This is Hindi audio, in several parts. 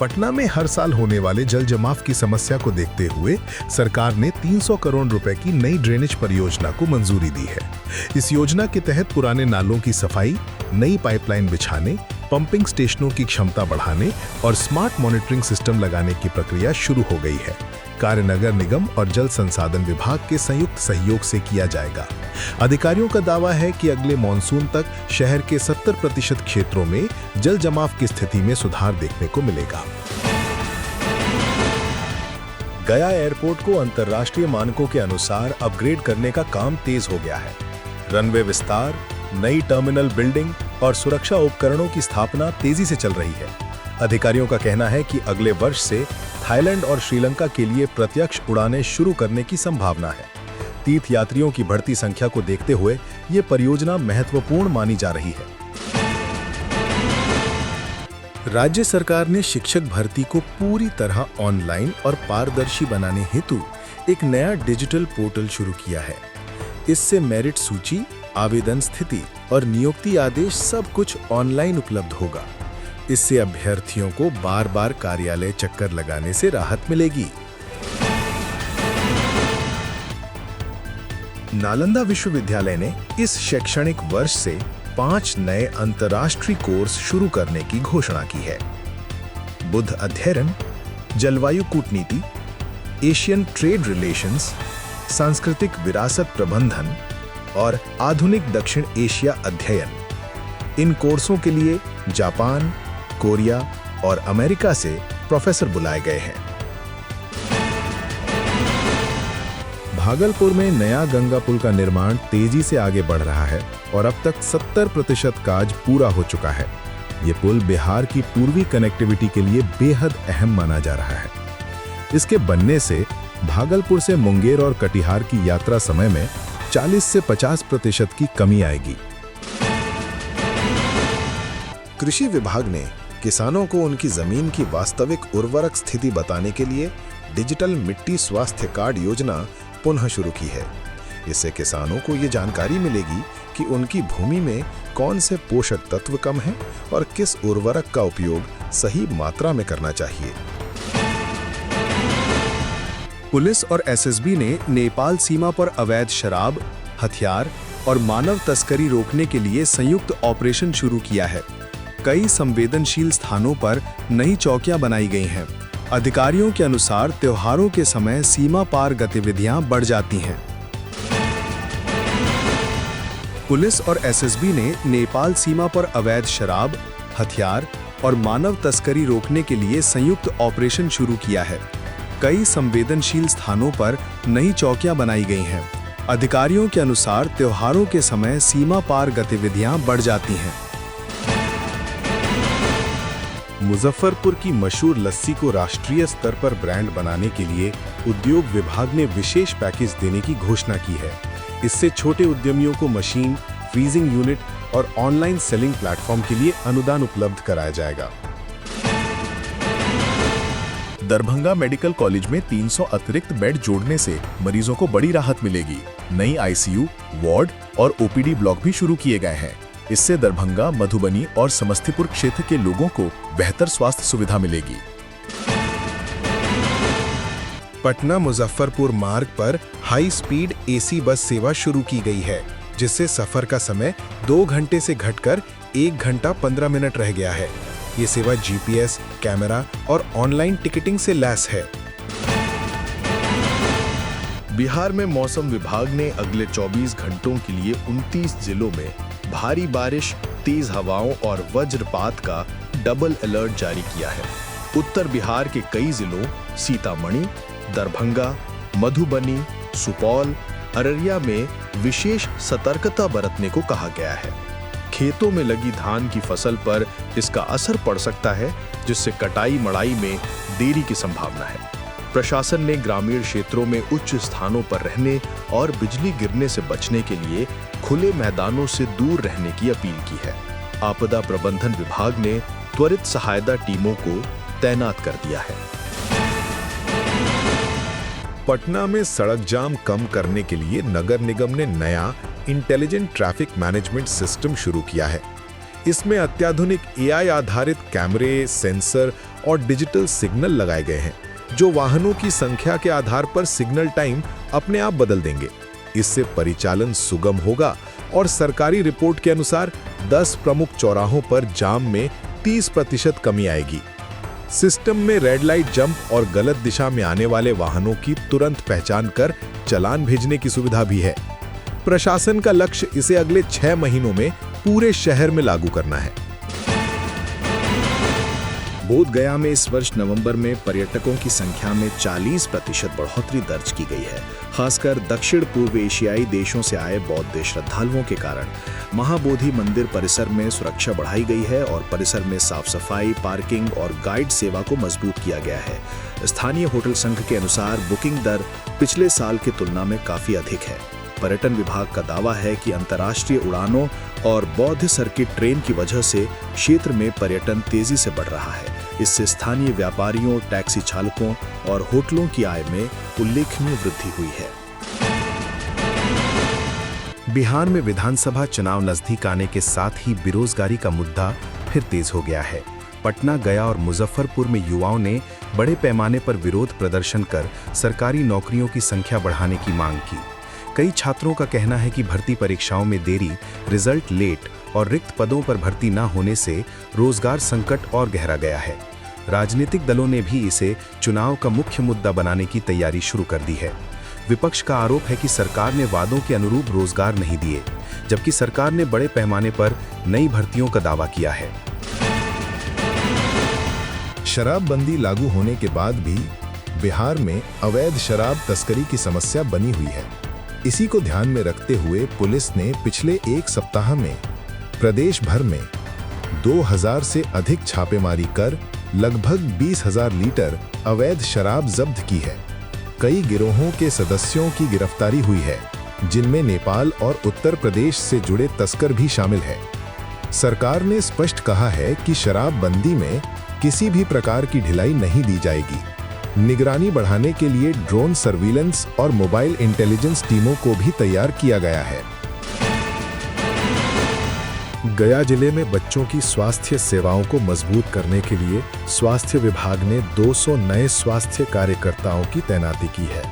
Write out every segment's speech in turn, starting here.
पटना में हर साल होने वाले जल जमाव की समस्या को देखते हुए सरकार ने 300 करोड़ रुपए की नई ड्रेनेज परियोजना को मंजूरी दी है। इस योजना के तहत पुराने नालों की सफाई, नई पाइपलाइन बिछाने, पंपिंग स्टेशनों की क्षमता बढ़ाने और स्मार्ट मॉनिटरिंग सिस्टम लगाने की प्रक्रिया शुरू हो गई है। कार्य नगर निगम और जल संसाधन विभाग के संयुक्त सहयोग से किया जाएगा। अधिकारियों का दावा है कि अगले मॉनसून तक शहर के 70% क्षेत्रों में जल जमाव की स्थिति में सुधार देखने को मिलेगा। गया एयरपोर्ट को अंतर्राष्ट्रीय मानकों के अनुसार अपग्रेड करने का काम तेज हो गया है। रनवे विस्तार, नई टर्मिनल बिल्डिंग और सुरक्षा उपकरणों की स्थापना तेजी से चल रही है। अधिकारियों का कहना है कि अगले वर्ष से थाईलैंड और श्रीलंका के लिए प्रत्यक्ष उड़ानें शुरू करने की संभावना है। तीर्थ यात्रियों की बढ़ती संख्या को देखते हुए ये परियोजना महत्वपूर्ण मानी जा रही है। राज्य सरकार ने शिक्षक भर्ती को पूरी तरह ऑनलाइन और पारदर्शी बनाने हेतु एक नया डिजिटल पोर्टल शुरू किया है। इससे मेरिट सूची, आवेदन स्थिति और नियुक्ति आदेश सब कुछ ऑनलाइन उपलब्ध होगा। इससे अभ्यर्थियों को बार-बार कार्यालय चक्कर लगाने से राहत मिलेगी। नालंदा विश्वविद्यालय ने इस शैक्षणिक वर्ष से 5 नए अंतर्राष्ट्रीय कोर्स शुरू करने की घोषणा की है। बुद्ध अध्ययन, जलवायु कूटनीति, एशियन ट्रेड रिलेशंस, सांस्कृतिक विरासत प्रबंधन और आधुनिक दक्षिण एशिया अध्ययन। इन कोर्सों के लिए जापान, कोरिया और अमेरिका से प्रोफेसर बुलाए गए हैं। भागलपुर में नया गंगा पुल का निर्माण तेजी से आगे बढ़ रहा है और अब तक 70% कार्य पूरा हो चुका है। ये पुल बिहार की पूर्वी कनेक्टिविटी के लिए बेहद अहम माना जा रहा है। इसके बनने से भागलपुर से मुंगेर और कटिहार की यात्रा समय में 40 से 50% की कमी आएगी। कृषि विभाग ने किसानों को उनकी जमीन की वास्तविक उर्वरक स्थिति बताने के लिए डिजिटल मिट्टी स्वास्थ्य कार्ड योजना पुनः शुरू की है। इससे किसानों को ये जानकारी मिलेगी कि उनकी भूमि में कौन से पोषक तत्व कम हैं और किस उर्वरक का उपयोग सही मात्रा में करना चाहिए। पुलिस और एसएसबी ने नेपाल सीमा पर अवैध शराब, हथियार और मानव तस्करी रोकने के लिए संयुक्त ऑपरेशन शुरू किया है। कई संवेदनशील स्थानों पर नई चौकियां बनाई गई हैं। अधिकारियों के अनुसार त्योहारों के समय सीमा पार गतिविधियां बढ़ जाती हैं। पुलिस और एसएसबी ने नेपाल सीमा पर अवैध शराब, हथियार और मानव तस्करी रोकने के लिए संयुक्त ऑपरेशन शुरू किया है। कई संवेदनशील स्थानों पर नई चौकियां बनाई गई हैं। अधिकारियों के अनुसार त्योहारों के समय सीमा पार गतिविधियां बढ़ जाती हैं। मुजफ्फरपुर की मशहूर लस्सी को राष्ट्रीय स्तर पर ब्रांड बनाने के लिए उद्योग विभाग ने विशेष पैकेज देने की घोषणा की है। इससे छोटे उद्यमियों को मशीन, फ्रीजिंग यूनिट और ऑनलाइन सेलिंग प्लेटफॉर्म के लिए अनुदान उपलब्ध कराया जाएगा। दरभंगा मेडिकल कॉलेज में 300 अतिरिक्त बेड जोड़ने से मरीजों को बड़ी राहत मिलेगी। नई आईसीयू, वार्ड और ओपीडी ब्लॉक भी शुरू किए गए हैं। इससे दरभंगा, मधुबनी और समस्तीपुर क्षेत्र के लोगों को बेहतर स्वास्थ्य सुविधा मिलेगी। पटना मुजफ्फरपुर मार्ग पर हाई स्पीड एसी बस सेवा शुरू की गई है, जिससे सफर का समय 2 घंटे से घटकर 1 घंटा 15 मिनट रह गया है। ये सेवा जीपीएस, कैमरा और ऑनलाइन टिकटिंग से लैस है। बिहार में मौसम विभाग ने अगले 24 घंटों के लिए 29 जिलों में भारी बारिश, तेज हवाओं और वज्रपात का डबल अलर्ट जारी किया है। उत्तर बिहार के कई जिलों सीतामढ़ी, दरभंगा, मधुबनी, सुपौल, अररिया में विशेष सतर्कता बरतने को कहा गया है। खेतों में लगी धान की फसल पर इसका असर पड़ सकता है, जिससे कटाई मड़ाई में देरी की संभावना है। प्रशासन ने ग्रामीण क्षेत्रों में उच्च स्थानों पर रहने और बिजली गिरने से बचने के लिए खुले मैदानों से दूर रहने की अपील की है। आपदा प्रबंधन विभाग ने त्वरित सहायता टीमों को तैनात कर दिया है। पटना में सड़क जाम कम करने के लिए नगर निगम ने नया इंटेलिजेंट ट्रैफिक मैनेजमेंट सिस्टम शुरू किया है। इसमें अत्याधुनिक एआई आधारित कैमरे, सेंसर और डिजिटल सिग्नल लगाए गए हैं, जो वाहनों की संख्या के आधार पर सिग्नल टाइम अपने आप बदल देंगे। इससे परिचालन सुगम होगा और सरकारी रिपोर्ट के अनुसार 10 प्रमुख चौराहों पर जाम में 30% कमी आएगी। सिस्टम में रेड लाइट जंप और गलत दिशा में आने वाले वाहनों की तुरंत पहचान कर चालान भेजने की सुविधा भी है। प्रशासन का लक्ष्य इसे अगले 6 महीनों में पूरे शहर में लागू करना है। बोधगया में इस वर्ष नवंबर में पर्यटकों की संख्या में 40% बढ़ोतरी दर्ज की गई है। खासकर दक्षिण पूर्व एशियाई देशों से आए बौद्ध श्रद्धालुओं के कारण महाबोधि मंदिर परिसर में सुरक्षा बढ़ाई गई है और परिसर में साफ सफाई, पार्किंग और गाइड सेवा को मजबूत किया गया है। स्थानीय होटल संघ के अनुसार बुकिंग दर पिछले साल की तुलना में काफी अधिक है। पर्यटन विभाग का दावा है कि अंतर्राष्ट्रीय उड़ानों और बौद्ध सर्किट ट्रेन की वजह से क्षेत्र में पर्यटन तेजी से बढ़ रहा है। इससे स्थानीय व्यापारियों, टैक्सी चालकों और होटलों की आय में उल्लेखनीय वृद्धि हुई है। बिहार में विधानसभा चुनाव नजदीक आने के साथ ही बेरोजगारी का मुद्दा फिर तेज हो गया है। पटना, गया और मुजफ्फरपुर में युवाओं ने बड़े पैमाने पर विरोध प्रदर्शन कर सरकारी नौकरियों की संख्या बढ़ाने की मांग की। कई छात्रों का कहना है कि भर्ती परीक्षाओं में देरी, रिजल्ट लेट और रिक्त पदों पर भर्ती न होने से रोजगार संकट और गहरा गया है। राजनीतिक दलों ने भी इसे चुनाव का मुख्य मुद्दा बनाने की तैयारी शुरू कर दी है। विपक्ष का आरोप है कि सरकार ने वादों के अनुरूप रोजगार नहीं दिए, जबकि सरकार ने बड़े पैमाने पर नई भर्तियों का दावा किया है। शराबबंदी लागू होने के बाद भी बिहार में अवैध शराब तस्करी की समस्या बनी हुई है। इसी को ध्यान में रखते हुए पुलिस ने पिछले एक सप्ताह में प्रदेश भर में 2000 से अधिक छापेमारी कर लगभग 20,000 लीटर अवैध शराब जब्त की है। कई गिरोहों के सदस्यों की गिरफ्तारी हुई है, जिनमें नेपाल और उत्तर प्रदेश से जुड़े तस्कर भी शामिल है। सरकार ने स्पष्ट कहा है कि शराबबंदी में किसी भी प्रकार की ढिलाई नहीं दी जाएगी। निगरानी बढ़ाने के लिए ड्रोन सर्विलेंस और मोबाइल इंटेलिजेंस टीमों को भी तैयार किया गया है। गया जिले में बच्चों की स्वास्थ्य सेवाओं को मजबूत करने के लिए स्वास्थ्य विभाग ने 200 नए स्वास्थ्य कार्यकर्ताओं की तैनाती की है।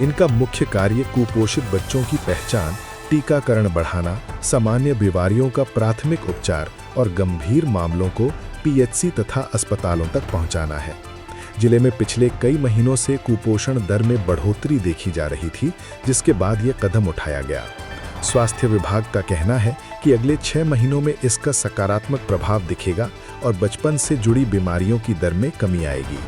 इनका मुख्य कार्य कुपोषित बच्चों की पहचान, टीकाकरण बढ़ाना, सामान्य बीमारियों का प्राथमिक उपचार और गंभीर मामलों को पीएचसी तथा अस्पतालों तक पहुंचाना है। जिले में पिछले कई महीनों से कुपोषण दर में बढ़ोतरी देखी जा रही थी, जिसके बाद ये कदम उठाया गया। स्वास्थ्य विभाग का कहना है कि अगले 6 महीनों में इसका सकारात्मक प्रभाव दिखेगा और बचपन से जुड़ी बीमारियों की दर में कमी आएगी।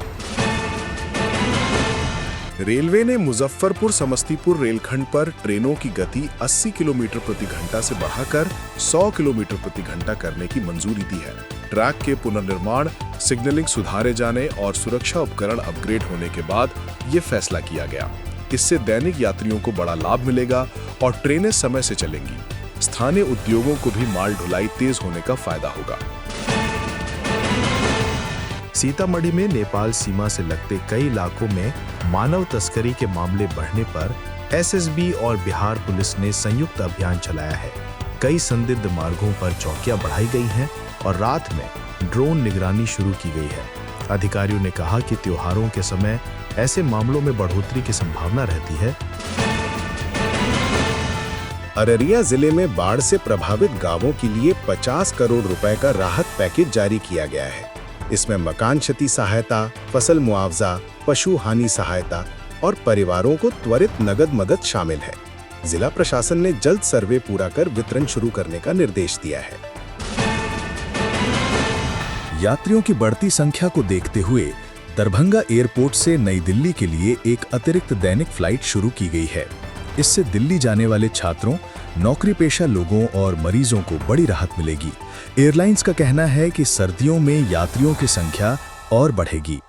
रेलवे ने मुजफ्फरपुर समस्तीपुर रेलखंड पर ट्रेनों की गति 80 किलोमीटर प्रति घंटा से बढ़ाकर 100 किलोमीटर प्रति घंटा करने की मंजूरी दी है। ट्रैक के पुनर्निर्माण, सिग्नलिंग सुधारे जाने और सुरक्षा उपकरण अपग्रेड होने के बाद ये फैसला किया गया। इससे दैनिक यात्रियों को बड़ा लाभ मिलेगा और ट्रेनें समय से चलेंगी। स्थानीय उद्योगों को भी माल ढुलाई तेज होने का फायदा होगा। सीतामढ़ी में नेपाल सीमा से लगते कई इलाकों में मानव तस्करी के मामले बढ़ने पर एसएसबी और बिहार पुलिस ने संयुक्त अभियान चलाया है। कई संदिग्ध मार्गों पर चौकियां बढ़ाई गई हैं और रात में ड्रोन निगरानी शुरू की गई है। अधिकारियों ने कहा कि त्योहारों के समय ऐसे मामलों में बढ़ोतरी की संभावना रहती है। अररिया जिले में बाढ़ से प्रभावित गांवों के लिए 50 करोड़ रुपए का राहत पैकेज जारी किया गया है। इसमें मकान क्षति सहायता, फसल मुआवजा, पशु हानि सहायता और परिवारों को त्वरित नगद मदद शामिल है। जिला प्रशासन ने जल्द सर्वे पूरा कर वितरण शुरू करने का निर्देश दिया है। यात्रियों की बढ़ती संख्या को देखते हुए दरभंगा एयरपोर्ट से नई दिल्ली के लिए एक अतिरिक्त दैनिक फ्लाइट शुरू की गई है। इससे दिल्ली जाने वाले छात्रों, नौकरी पेशा लोगों और मरीजों को बड़ी राहत मिलेगी। एयरलाइंस का कहना है कि सर्दियों में यात्रियों की संख्या और बढ़ेगी।